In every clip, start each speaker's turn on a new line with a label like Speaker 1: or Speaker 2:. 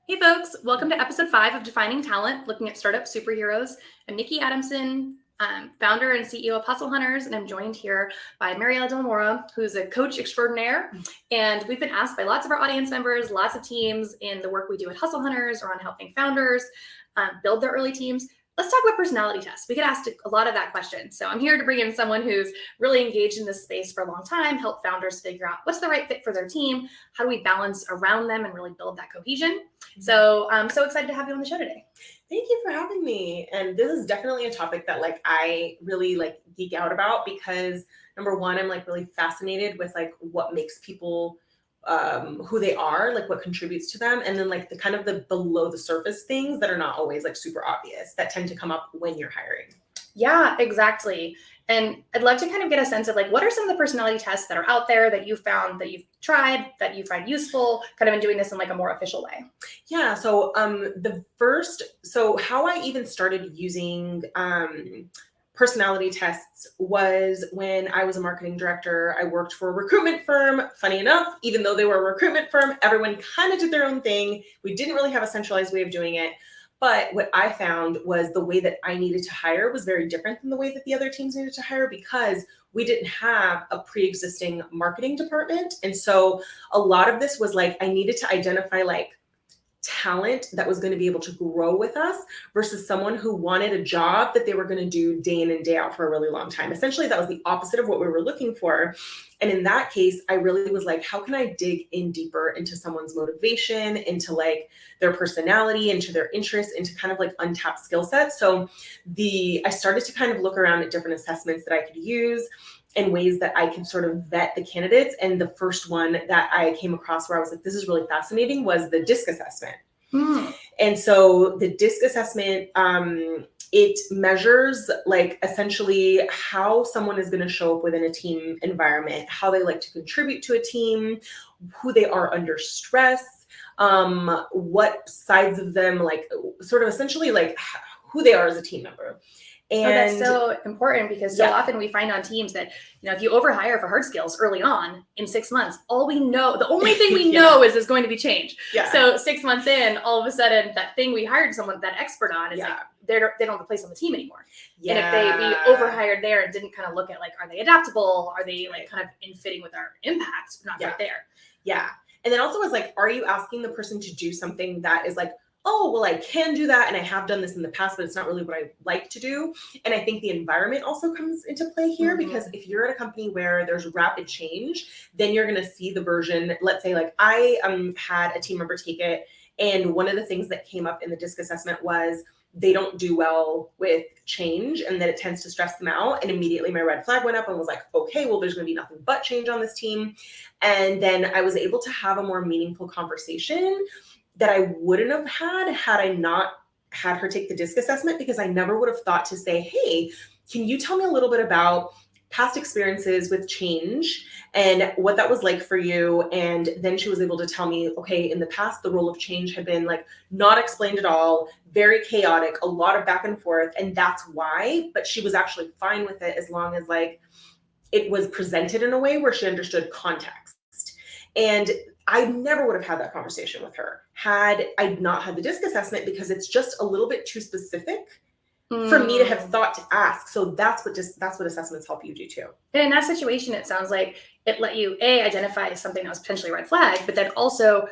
Speaker 1: Hey folks, welcome to episode 5 of Defining Talent, looking at startup superheroes. I'm Nikki Adamson, founder and CEO of Hustle Hunters, and I'm joined here by Mariela Mora, who's a coach extraordinaire. And we've been asked by lots of our audience members, lots of teams in the work we do at Hustle Hunters around helping founders build their early teams. Let's talk about personality tests. We get asked a lot of that question. So I'm here to bring in someone who's really engaged in this space for a long time, help founders figure out what's the right fit for their team, how do we balance around them and really build that cohesion. So I'm so excited to have you on the show today.
Speaker 2: Thank you for having me. And this is definitely a topic that I really geek out about because number one, I'm really fascinated with what makes people who they are, what contributes to them. And then the kind of the below the surface things that are not always super obvious that tend to come up when you're hiring.
Speaker 1: Yeah, exactly. And I'd love to kind of get a sense of what are some of the personality tests that are out there that you found, that you've tried, that you find useful, kind of in doing this in a more official way?
Speaker 2: Yeah. So how I even started using personality tests was when I was a marketing director. I worked for a recruitment firm. Funny enough, even though they were a recruitment firm, everyone kind of did their own thing. We didn't really have a centralized way of doing it. But what I found was the way that I needed to hire was very different than the way that the other teams needed to hire because we didn't have a pre-existing marketing department. And so a lot of this was I needed to identify talent that was going to be able to grow with us versus someone who wanted a job that they were going to do day in and day out for a really long time. Essentially, that was the opposite of what we were looking for. And in that case, I really was how can I dig in deeper into someone's motivation, into their personality, into their interests, into kind of untapped skill sets. So I started to kind of look around at different assessments that I could use and ways that I could sort of vet the candidates. And the first one that I came across where I was this is really fascinating was the DISC assessment. And so the DISC assessment, it measures essentially how someone is going to show up within a team environment, how they like to contribute to a team, who they are under stress, what sides of them sort of essentially who they are as a team member.
Speaker 1: And that's so important because so often we find on teams that, if you overhire for hard skills early on in 6 months, the only thing we know is there's going to be change. Yeah. So 6 months in, all of a sudden that thing we hired that expert on is they don't have a place on the team anymore. Yeah. And if we overhired there and didn't kind of look at are they adaptable? Are they kind of in fitting with our impact? Not right there.
Speaker 2: Yeah. And then also was are you asking the person to do something that is oh, well, I can do that. And I have done this in the past, but it's not really what I like to do. And I think the environment also comes into play here because if you're at a company where there's rapid change, then you're going to see the version. Let's say I had a team member take it. And one of the things that came up in the DISC assessment was they don't do well with change and that it tends to stress them out. And immediately my red flag went up and was okay, well, there's going to be nothing but change on this team. And then I was able to have a more meaningful conversation that I wouldn't have had I not had her take the DISC assessment, because I never would have thought to say, hey, can you tell me a little bit about past experiences with change and what that was like for you? And then she was able to tell me, okay, in the past, the role of change had been not explained at all, very chaotic, a lot of back and forth. And that's why, but she was actually fine with it as long as it was presented in a way where she understood context. And I never would have had that conversation with her had I not had the DISC assessment, because it's just a little bit too specific for me to have thought to ask. So that's what assessments help you do too.
Speaker 1: And in that situation, it sounds like it let you identify something that was potentially a red flag, but then also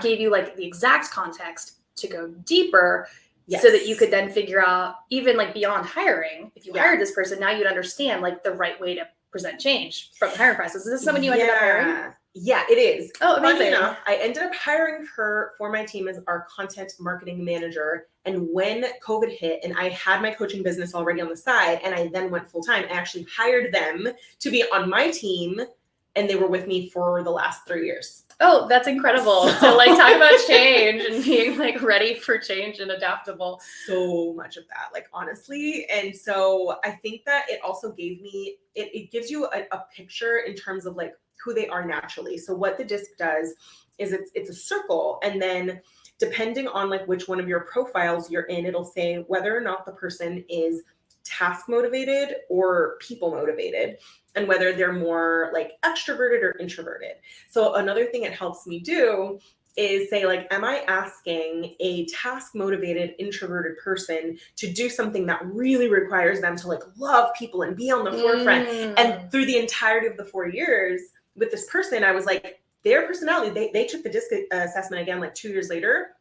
Speaker 1: gave you the exact context to go deeper. Yes. So that you could then figure out, even beyond hiring, if you hired this person, now you'd understand the right way to present change from the hiring process. Is this someone you ended up hiring?
Speaker 2: Yeah, it is.
Speaker 1: Oh, amazing.
Speaker 2: Funny enough, I ended up hiring her for my team as our content marketing manager. And when COVID hit and I had my coaching business already on the side and I then went full time, I actually hired them to be on my team, and they were with me for the last 3 years.
Speaker 1: Oh, that's incredible. So talk about change and being ready for change and adaptable.
Speaker 2: So much of that, honestly. And so I think that it also gave me, it gives you a picture in terms of who they are naturally. So what the DISC does is it's a circle. And then depending on which one of your profiles you're in, it'll say whether or not the person is task motivated or people motivated, and whether they're more extroverted or introverted. So another thing it helps me do is say like, am I asking a task motivated introverted person to do something that really requires them to like love people and be on the forefront? And through the entirety of the 4 years with this person, I was like, their personality, they took the DISC assessment again like 2 years later.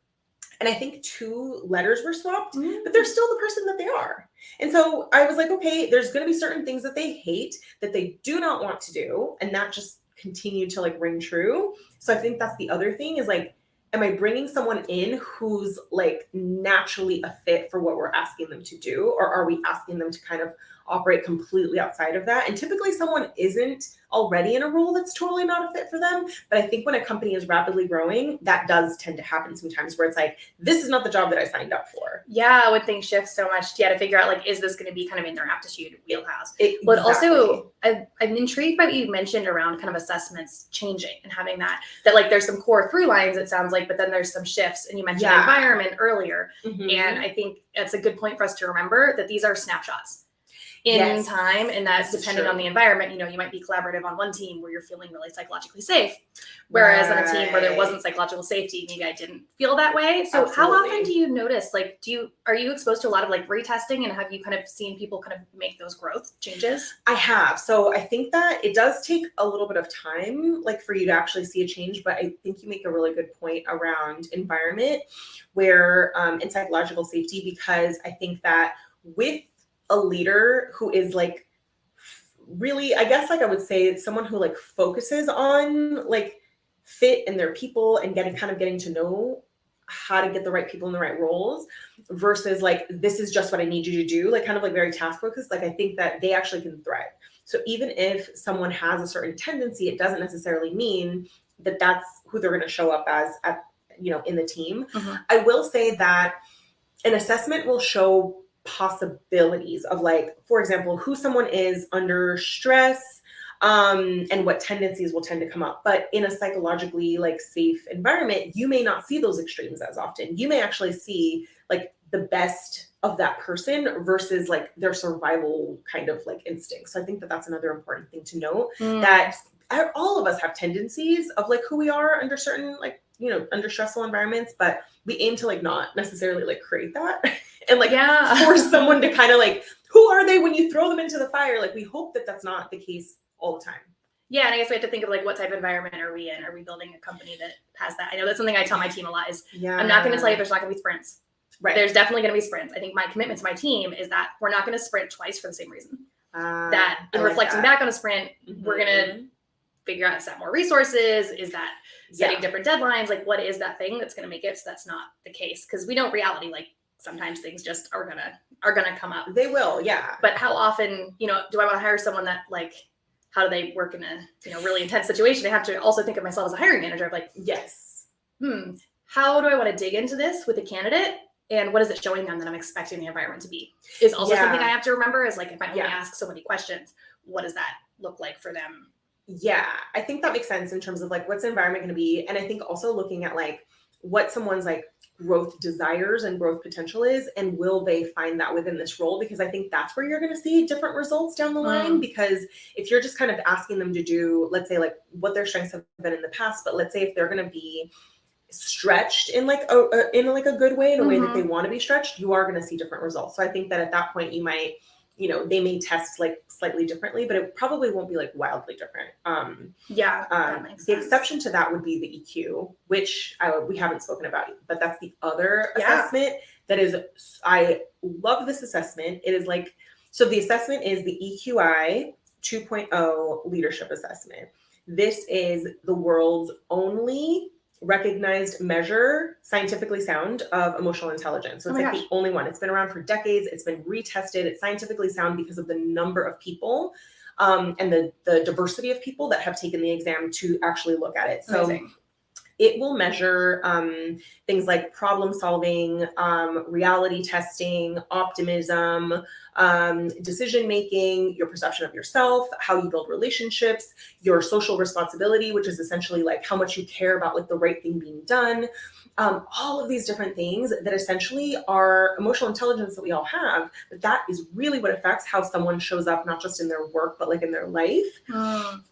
Speaker 2: And I think 2 letters were swapped, but they're still the person that they are. And so I was like, okay, there's going to be certain things that they hate, that they do not want to do. And that just continued to like ring true. So I think that's the other thing is like, am I bringing someone in who's like naturally a fit for what we're asking them to do? Or are we asking them to kind of operate completely outside of that? And typically someone isn't already in a role that's totally not a fit for them. But I think when a company is rapidly growing, that does tend to happen sometimes where it's like, this is not the job that I signed up for.
Speaker 1: Yeah, when things shift so much, to figure out like, is this going to be kind of in their aptitude wheelhouse? But
Speaker 2: Exactly.
Speaker 1: also, I'm intrigued by what you mentioned around kind of assessments changing and having that like there's some core through lines, it sounds like, but then there's some shifts. And you mentioned environment earlier. And I think it's a good point for us to remember that these are snapshots in time, and that's depending on the environment. You might be collaborative on one team where you're feeling really psychologically safe, whereas on a team where there wasn't psychological safety, maybe I didn't feel that way. So how often do you notice, like, are you exposed to a lot of like retesting, and have you kind of seen people kind of make those growth changes?
Speaker 2: I have. So I think that it does take a little bit of time, like for you to actually see a change, but I think you make a really good point around environment where, and psychological safety, because I think that with a leader who is like really, I guess, like I would say someone who like focuses on like fit and their people and getting to know how to get the right people in the right roles versus like, this is just what I need you to do, like kind of like very task focused. Like I think that they actually can thrive. So even if someone has a certain tendency, it doesn't necessarily mean that that's who they're going to show up as in the team. I will say that an assessment will show possibilities of like, for example, who someone is under stress, and what tendencies will tend to come up. But in a psychologically like safe environment, you may not see those extremes as often. You may actually see like the best of that person versus like their survival kind of like instinct. So I think that that's another important thing to note, that all of us have tendencies of like who we are under certain like, under stressful environments, but we aim to like not necessarily like create that and like force someone to kind of like, who are they when you throw them into the fire? Like we hope that that's not the case all the time.
Speaker 1: Yeah, and I guess we have to think of like, what type of environment are we in? Are we building a company that has that? I know that's something I tell my team a lot is, I'm not going to tell you there's not going to be sprints. Right. There's definitely going to be sprints. I think my commitment to my team is that we're not going to sprint twice for the same reason. That in reflecting back on a sprint, we're going to figure out, is that more resources? Is that setting different deadlines? Like, what is that thing that's going to make it so that's not the case? Because we know reality, like sometimes things just are gonna come up.
Speaker 2: They will, yeah.
Speaker 1: But how often, do I want to hire someone that like, how do they work in a really intense situation? I have to also think of myself as a hiring manager of like, how do I want to dig into this with a candidate? And what is it showing them that I'm expecting the environment to be? Is also something I have to remember is like, if I only ask so many questions, what does that look like for them?
Speaker 2: Yeah, I think that makes sense in terms of like, what's the environment going to be? And I think also looking at like what someone's like growth desires and growth potential is, and will they find that within this role? Because I think that's where you're going to see different results down the line. Because if you're just kind of asking them to do, let's say like what their strengths have been in the past, but let's say if they're going to be stretched in like a good way, in a way that they want to be stretched, you are going to see different results. So I think that at that point you might, they may test like slightly differently, but it probably won't be like wildly different.
Speaker 1: That makes sense.
Speaker 2: The exception to that would be the EQ, which we haven't spoken about, but that's the other assessment that is, I love this assessment. It is like, so the assessment is the EQI 2.0 leadership assessment. This is the world's only recognized measure, scientifically sound, of emotional intelligence. So it's the only one. It's been around for decades. It's been retested. It's scientifically sound because of the number of people and the diversity of people that have taken the exam to actually look at it. So amazing. It will measure things like problem solving, reality testing, optimism, decision making, your perception of yourself, how you build relationships, your social responsibility, which is essentially like how much you care about like the right thing being done. All of these different things that essentially are emotional intelligence that we all have, but that is really what affects how someone shows up, not just in their work, but like in their life.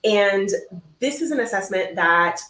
Speaker 2: And this is an assessment that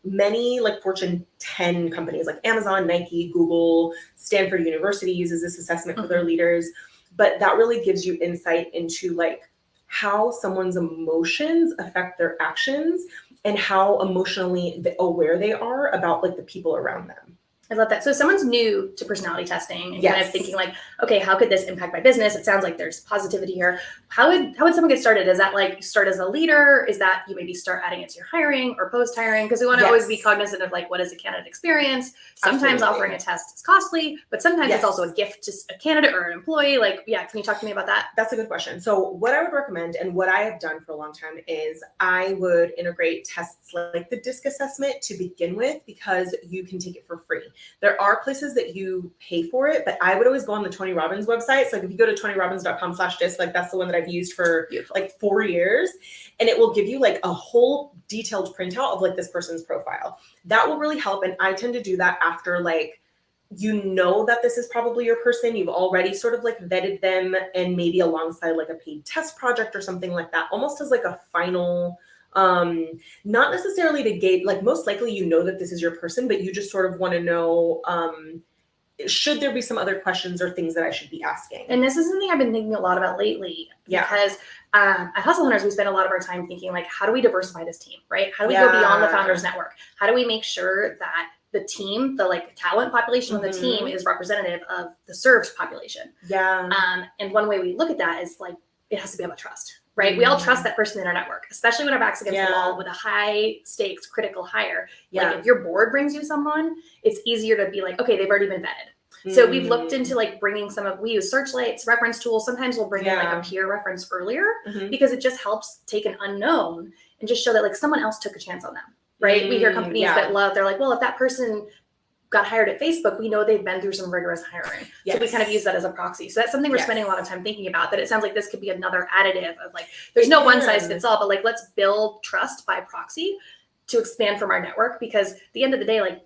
Speaker 2: many like Fortune 10 companies like Amazon, Nike, Google, Stanford University uses this assessment for their leaders. But that really gives you insight into like how someone's emotions affect their actions and how emotionally aware they are about like the people around them.
Speaker 1: I love that. So if someone's new to personality testing and kind of thinking like, okay, how could this impact my business? It sounds like there's positivity here. How would someone get started? Is that like start as a leader? Is that you maybe start adding it to your hiring or post hiring? Because we want to always be cognizant of like, what is a candidate experience? Sometimes offering a test is costly, but sometimes it's also a gift to a candidate or an employee. Like, can you talk to me about that?
Speaker 2: That's a good question. So what I would recommend and what I have done for a long time is I would integrate tests like the DISC assessment to begin with, because you can take it for free. There are places that you pay for it, but I would always go on the Tony Robbins website. So like if you go to tonyrobbins.com/disc, like that's the one that I've used for like 4 years, and it will give you like a whole detailed printout of like this person's profile. That will really help. And I tend to do that after like, you know that this is probably your person. You've already sort of like vetted them, and maybe alongside like a paid test project or something like that, almost as like a final, not necessarily to gauge, like most likely you know that this is your person, but you just sort of want to know, should there be some other questions or things that I should be asking?
Speaker 1: And this is something I've been thinking a lot about lately, because at Hustle Hunters, we spend a lot of our time thinking like, how do we diversify this team, right? How do we go beyond the founders network? How do we make sure that the team, the like talent population of the team is representative of the served population? And one way we look at that is like, it has to be about trust, right? We all trust that person in our network, especially when our back's against the wall with a high stakes critical hire. Like if your board brings you someone, it's easier to be like, okay, they've already been vetted. So we've looked into like bringing we use Searchlight's reference tools. Sometimes we'll bring in like a peer reference earlier because it just helps take an unknown and just show that like someone else took a chance on them, right? We hear companies that they're like, well, if that person got hired at Facebook, we know they've been through some rigorous hiring. So we kind of use that as a proxy. So that's something we're spending a lot of time thinking about, that it sounds like this could be another additive of like, there's no one size fits all, but like, let's build trust by proxy to expand from our network. Because at the end of the day, like,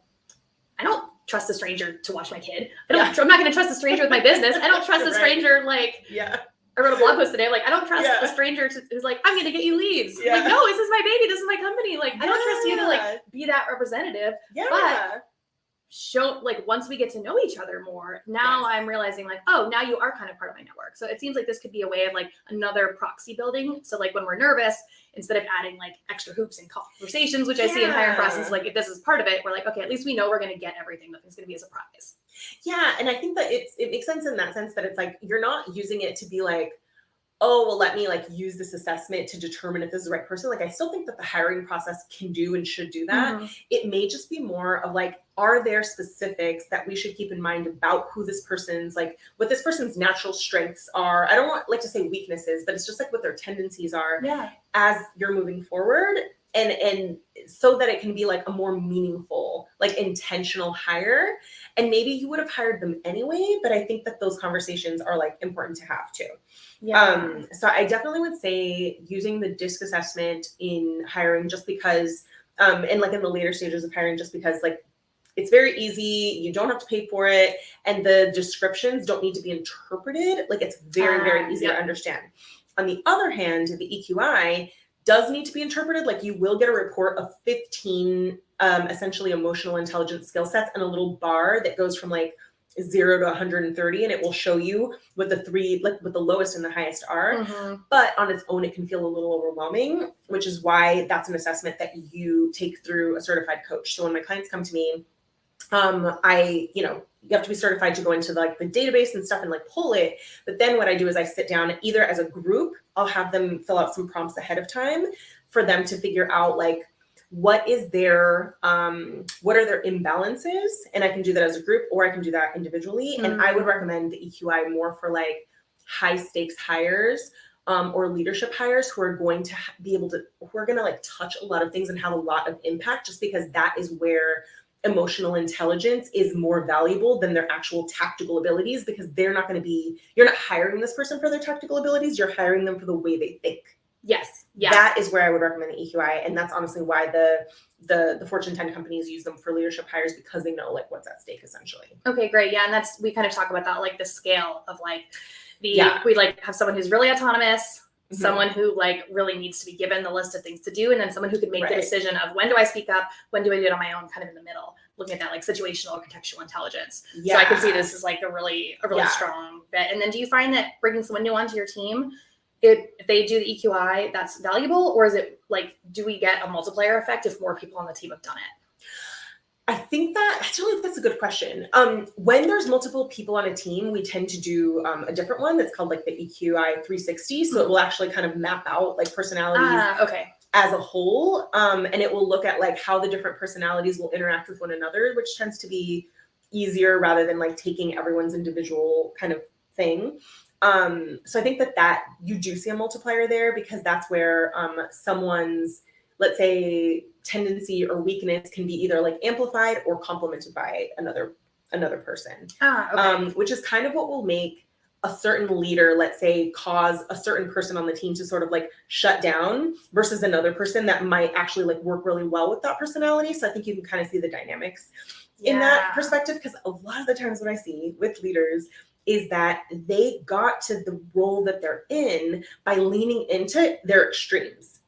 Speaker 1: I don't trust a stranger to watch my kid. I'm not going to trust a stranger with my business. I don't trust a stranger. Like, I wrote a blog post today. Like, I don't trust a stranger who's like, I'm going to get you leads. Like, no, this is my baby. This is my company. Like, I don't trust you to like be that representative. But show like once we get to know each other more, now I'm realizing like, oh, now you are kind of part of my network. So it seems like this could be a way of like another proxy building. So like when we're nervous, instead of adding like extra hoops and conversations, which I see in hiring process, like if this is part of it, we're like, okay, at least we know we're going to get everything. Nothing's going to be a surprise.
Speaker 2: Yeah. And I think that it makes sense in that sense that it's like, you're not using it to be like, oh, well, let me like use this assessment to determine if this is the right person. Like, I still think that the hiring process can do and should do that. It may just be more of like, are there specifics that we should keep in mind about who this person's, like what this person's natural strengths are? I don't want like to say weaknesses, but it's just like what their tendencies are as you're moving forward. And so that it can be like a more meaningful, like intentional hire. And maybe you would have hired them anyway, but I think that those conversations are like important to have too. So I definitely would say using the DISC assessment in hiring, just because, and like in the later stages of hiring, just because like it's very easy. You don't have to pay for it. And the descriptions don't need to be interpreted. Like it's very, very easy to understand. On the other hand, the EQI does need to be interpreted. Like you will get a report of 15 essentially emotional intelligence skill sets and a little bar that goes from like 0 to 130, and it will show you what the three, like what the lowest and the highest are. But on its own, it can feel a little overwhelming, which is why that's an assessment that you take through a certified coach. So when my clients come to me, you have to be certified to go into like the database and stuff and like pull it. But then what I do is I sit down either as a group, I'll have them fill out some prompts ahead of time for them to figure out like, what are their imbalances? And I can do that as a group, or I can do that individually. And I would recommend the EQI more for like high stakes hires, or leadership hires who are going to who are going to like touch a lot of things and have a lot of impact, just because that is where emotional intelligence is more valuable than their actual tactical abilities, because you're not hiring this person for their tactical abilities. You're hiring them for the way they think.
Speaker 1: Yes. Yeah.
Speaker 2: That is where I would recommend the EQI. And that's honestly why the Fortune 10 companies use them for leadership hires, because they know like what's at stake essentially.
Speaker 1: Okay, great. Yeah. And we kind of talk about that, like the scale of like we like have someone who's really autonomous, someone who like really needs to be given the list of things to do, and then someone who can make the
Speaker 2: Right.
Speaker 1: decision of when do I speak up, when do I do it on my own, kind of in the middle, looking at that like situational or contextual intelligence. So I can see this as like a really strong bet. And then do you find that bringing someone new onto your team, if they do the EQI, that's valuable, or is it like, do we get a multiplier effect if more people on the team have done it?
Speaker 2: I think that's a good question. When there's multiple people on a team, we tend to do a different one that's called like the EQI 360. So it will actually kind of map out like personalities as a whole. And it will look at like how the different personalities will interact with one another, which tends to be easier rather than like taking everyone's individual kind of thing. So I think that you do see a multiplier there, because that's where someone's, let's say, tendency or weakness can be either like amplified or complemented by another person. Which is kind of what will make a certain leader, let's say, cause a certain person on the team to sort of like shut down versus another person that might actually like work really well with that personality. So I think you can kind of see the dynamics in that perspective, because a lot of the times what I see with leaders is that they got to the role that they're in by leaning into their extremes.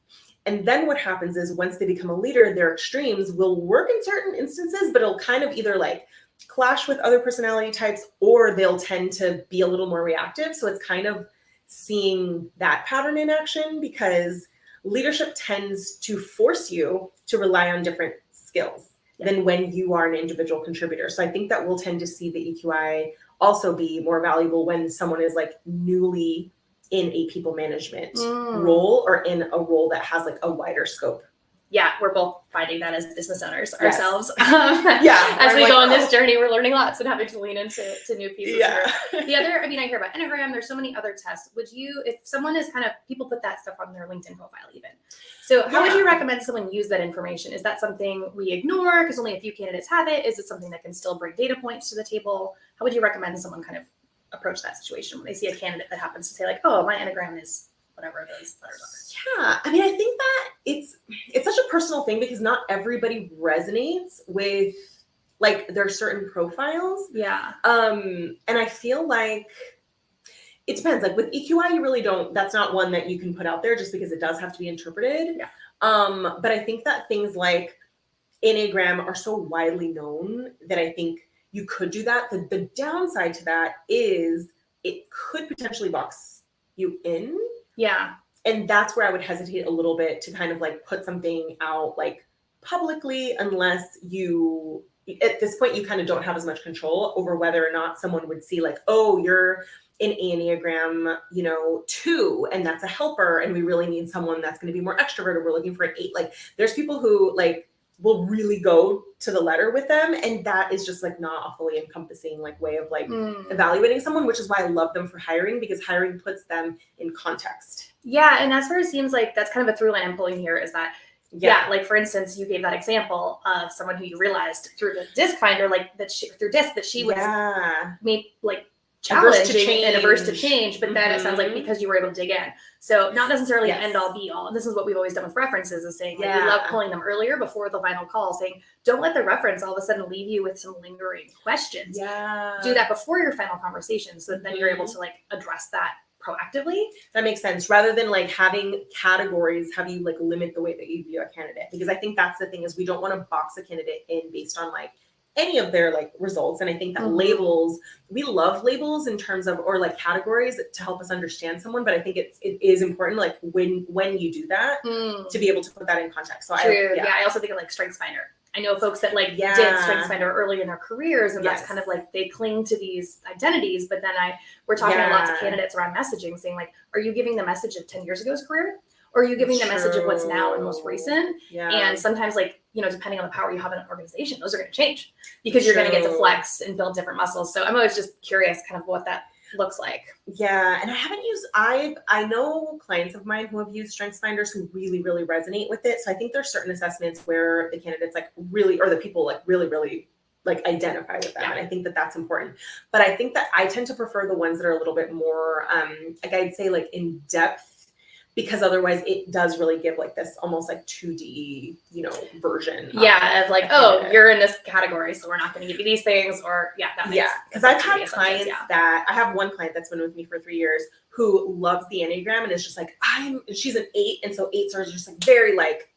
Speaker 2: And then what happens is once they become a leader, their extremes will work in certain instances, but it'll kind of either like clash with other personality types, or they'll tend to be a little more reactive. So it's kind of seeing that pattern in action, because leadership tends to force you to rely on different skills than when you are an individual contributor. So I think that we'll tend to see the EQI also be more valuable when someone is like newly in a people management role, or in a role that has like a wider scope.
Speaker 1: Yeah, we're both finding that as business owners ourselves.
Speaker 2: As
Speaker 1: we go on this journey, we're learning lots and having to lean into new pieces.
Speaker 2: Yeah.
Speaker 1: The other, I hear about Enneagram. There's so many other tests. Would you, if someone is people put that stuff on their LinkedIn profile even. So how would you recommend someone use that information? Is that something we ignore because only a few candidates have it? Is it something that can still bring data points to the table? How would you recommend someone kind of approach that situation when they see a candidate that happens to say like, oh, my Enneagram is whatever those letters are?
Speaker 2: Yeah, I think that it's such a personal thing, because not everybody resonates with like their certain profiles.
Speaker 1: Yeah.
Speaker 2: And I feel like it depends. Like with EQI, you really don't, that's not one that you can put out there just because it does have to be interpreted.
Speaker 1: Yeah.
Speaker 2: But I think that things like Enneagram are so widely known that I think you could do that. The downside to that is it could potentially box you in.
Speaker 1: Yeah.
Speaker 2: And that's where I would hesitate a little bit to kind of like put something out like publicly, unless you, at this point, you kind of don't have as much control over whether or not someone would see like, oh, you're an Enneagram, 2, and that's a helper, and we really need someone that's going to be more extroverted. We're looking for an 8. Like there's people who like will really go to the letter with them, and that is just like not a fully encompassing like way of like evaluating someone, which is why I love them for hiring, because hiring puts them in context.
Speaker 1: Yeah, and that's where it seems like that's kind of a through line I'm pulling here, is that like for instance, you gave that example of someone who you realized through the disc finder, like that she was maybe like challenging and averse to change, but then it sounds like because you were able to dig in. So not necessarily an end all be all. And this is what we've always done with references, is saying like, we love pulling them earlier before the final call, saying don't let the reference all of a sudden leave you with some lingering questions. Do that before your final conversation, so that then you're able to like address that proactively.
Speaker 2: That makes sense, rather than like having categories have you like limit the way that you view a candidate, because I think that's the thing, is we don't want to box a candidate in based on like any of their like results. And I think that labels, we love labels in terms of, or like categories to help us understand someone, but I think it is important like when you do that to be able to put that in context. So
Speaker 1: I also think of like StrengthsFinder. I know folks that like did StrengthsFinder early in their careers, and that's kind of like they cling to these identities. But then we're talking to lots of candidates around messaging, saying like, are you giving the message of 10 years ago's career? Or are you giving the message of what's now and most recent? And sometimes like, depending on the power you have in an organization, those are going to change because you're going to get to flex and build different muscles. So I'm always just curious kind of what that looks like.
Speaker 2: Yeah. And I haven't used, I know clients of mine who have used StrengthsFinders who really, really resonate with it. So I think there's certain assessments where the candidates like really, or the people like really, really like identify with them. And I think that that's important. But I think that I tend to prefer the ones that are a little bit more, like I'd say like in depth, because otherwise it does really give like this almost like 2D, version.
Speaker 1: Of like, oh, you're in this category, so we're not going to give you these things, or that makes
Speaker 2: because I've had clients that I have one client that's been with me for 3 years who loves the Enneagram and is just like, she's an 8, and so 8s are just like very like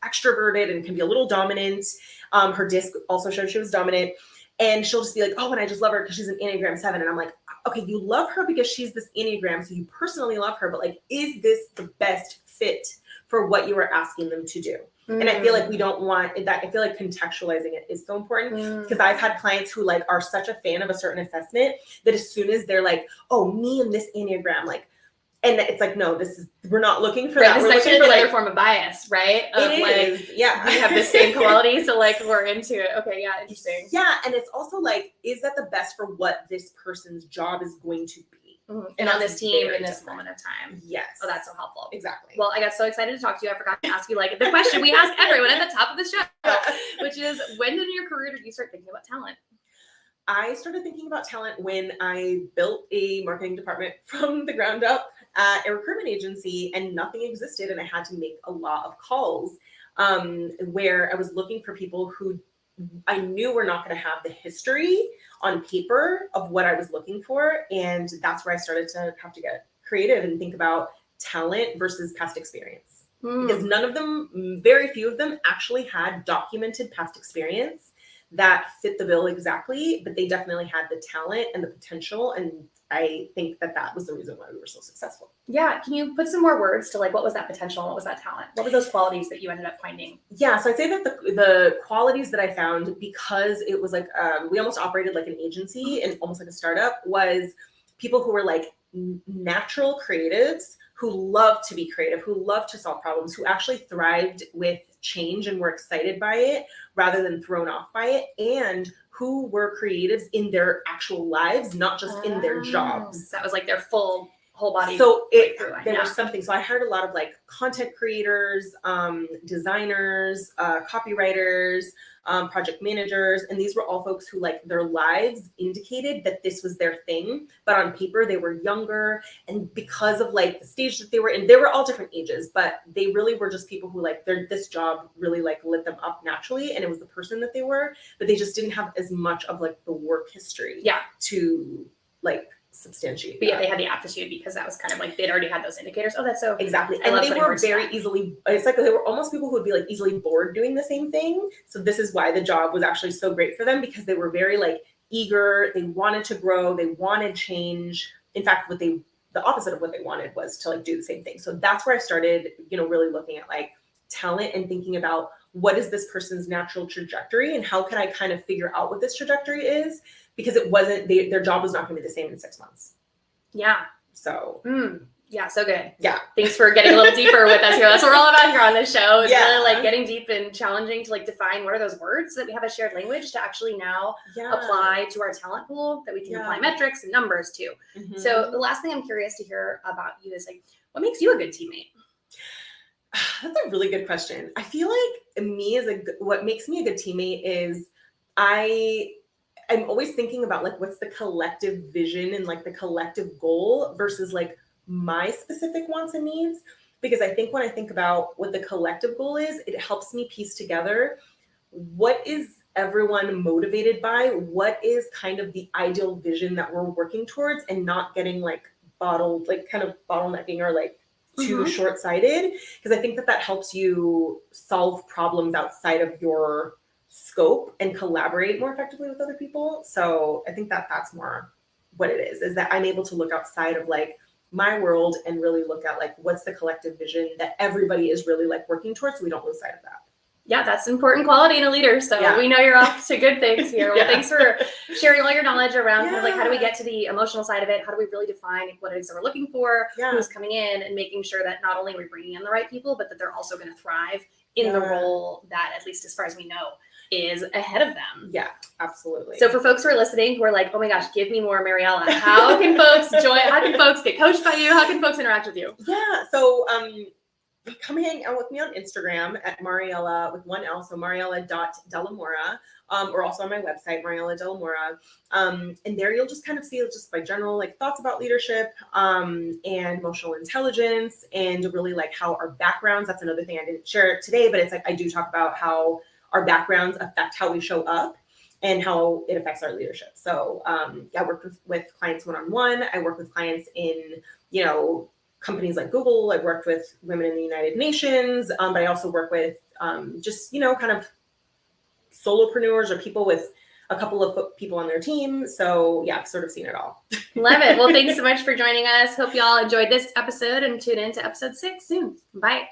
Speaker 2: extroverted and can be a little dominant. Her disc also showed she was dominant, and she'll just be like, oh, and I just love her because she's an Enneagram 7, and I'm like, okay, you love her because she's this Enneagram, so you personally love her, but like, is this the best fit for what you are asking them to do? And I feel like we don't want that. I feel like contextualizing it is so important, because I've had clients who like are such a fan of a certain assessment that as soon as they're like, oh, me and this Enneagram, like, and it's like, no, we're not looking for that.
Speaker 1: This
Speaker 2: We're
Speaker 1: is actually
Speaker 2: looking for
Speaker 1: another
Speaker 2: like,
Speaker 1: form of bias, right?
Speaker 2: It is, yeah.
Speaker 1: We have the same quality, so like we're into it. Okay, yeah, interesting.
Speaker 2: Yeah, and it's also like, is that the best for what this person's job is going to be?
Speaker 1: And on this team in this moment of time.
Speaker 2: Yes.
Speaker 1: Oh, that's so helpful.
Speaker 2: Exactly.
Speaker 1: Well, I got so excited to talk to you. I forgot to ask you like the question we ask everyone at the top of the show, which is, when in your career did you start thinking about talent?
Speaker 2: I started thinking about talent when I built a marketing department from the ground up at a recruitment agency, and nothing existed, and I had to make a lot of calls where I was looking for people who I knew were not going to have the history on paper of what I was looking for. And that's where I started to have to get creative and think about talent versus past experience. Because none of them, very few of them actually had documented past experience that fit the bill exactly, but they definitely had the talent and the potential. And I think that was the reason why we were so successful. Yeah.
Speaker 1: Can you put some more words to like, what was that potential? What was that talent? What were those qualities that you ended up finding?
Speaker 2: Yeah. So I'd say that the qualities that I found, because it was like, we almost operated like an agency and almost like a startup, was people who were like natural creatives, who love to be creative, who love to solve problems, who actually thrived with change and were excited by it rather than thrown off by it, and who were creatives in their actual lives, not just in their jobs.
Speaker 1: That was like their whole body.
Speaker 2: So there was something. So I hired a lot of like content creators, designers, copywriters, project managers. And these were all folks who like their lives indicated that this was their thing, but on paper they were younger. And because of like the stage that they were in, they were all different ages, but they really were just people who like this job really like lit them up naturally. And it was the person that they were, but they just didn't have as much of like the work history to like substantiate.
Speaker 1: But yeah, they had the aptitude because that was kind of like they'd already had those indicators. Oh, that's so
Speaker 2: exactly. And they were very easily, it's like they were almost people who would be like easily bored doing the same thing. So this is why the job was actually so great for them, because they were very like eager, they wanted to grow, they wanted change. In fact, the opposite of what they wanted was to like do the same thing. So that's where I started, really looking at like talent and thinking about what is this person's natural trajectory and how can I kind of figure out what this trajectory is, because it wasn't, their job was not going to be the same in 6 months.
Speaker 1: Yeah.
Speaker 2: So.
Speaker 1: Yeah, so good.
Speaker 2: Yeah.
Speaker 1: Thanks for getting a little deeper with us here. That's what we're all about here on this show. It's really like getting deep and challenging to like define what are those words so that we have a shared language to actually now apply to our talent pool, that we can apply metrics and numbers to. So the last thing I'm curious to hear about you is like, what makes you a good teammate?
Speaker 2: That's a really good question. I feel like what makes me a good teammate is I'm always thinking about like what's the collective vision and like the collective goal versus like my specific wants and needs. Because I think when I think about what the collective goal is, it helps me piece together what is everyone motivated by, what is kind of the ideal vision that we're working towards, and not getting like kind of bottlenecking or like too short-sighted. Because I think that helps you solve problems outside of your scope and collaborate more effectively with other people. So I think that's more what it is that I'm able to look outside of like my world and really look at like what's the collective vision that everybody is really like working towards, so we don't lose sight of that. Yeah, that's an important quality in a leader. So we know you're off to good things here. Well, thanks for sharing all your knowledge around kind of like how do we get to the emotional side of it? How do we really define what it is that we're looking for? Who's coming in, and making sure that not only are we bringing in the right people, but that they're also going to thrive in the role that, at least as far as we know, is ahead of them. Yeah, absolutely. So for folks who are listening who are like, oh my gosh, give me more Mariela, how can folks join? How can folks get coached by you? How can folks interact with you? Yeah. So come hang out with me on Instagram at Mariela with one L, so Mariela.delamora, or also on my website, Mariela Delamora. And there you'll just kind of see just my general like thoughts about leadership and emotional intelligence, and really like how our backgrounds, that's another thing I didn't share today, but it's like I do talk about how our backgrounds affect how we show up and how it affects our leadership. So I work with clients one-on-one. I work with clients in, companies like Google. I've worked with women in the United Nations, but I also work with just, kind of solopreneurs or people with a couple of people on their team. So yeah, I've sort of seen it all.
Speaker 1: Love it. Well, thanks so much for joining us. Hope you all enjoyed this episode and tune in to episode 6 soon. Bye.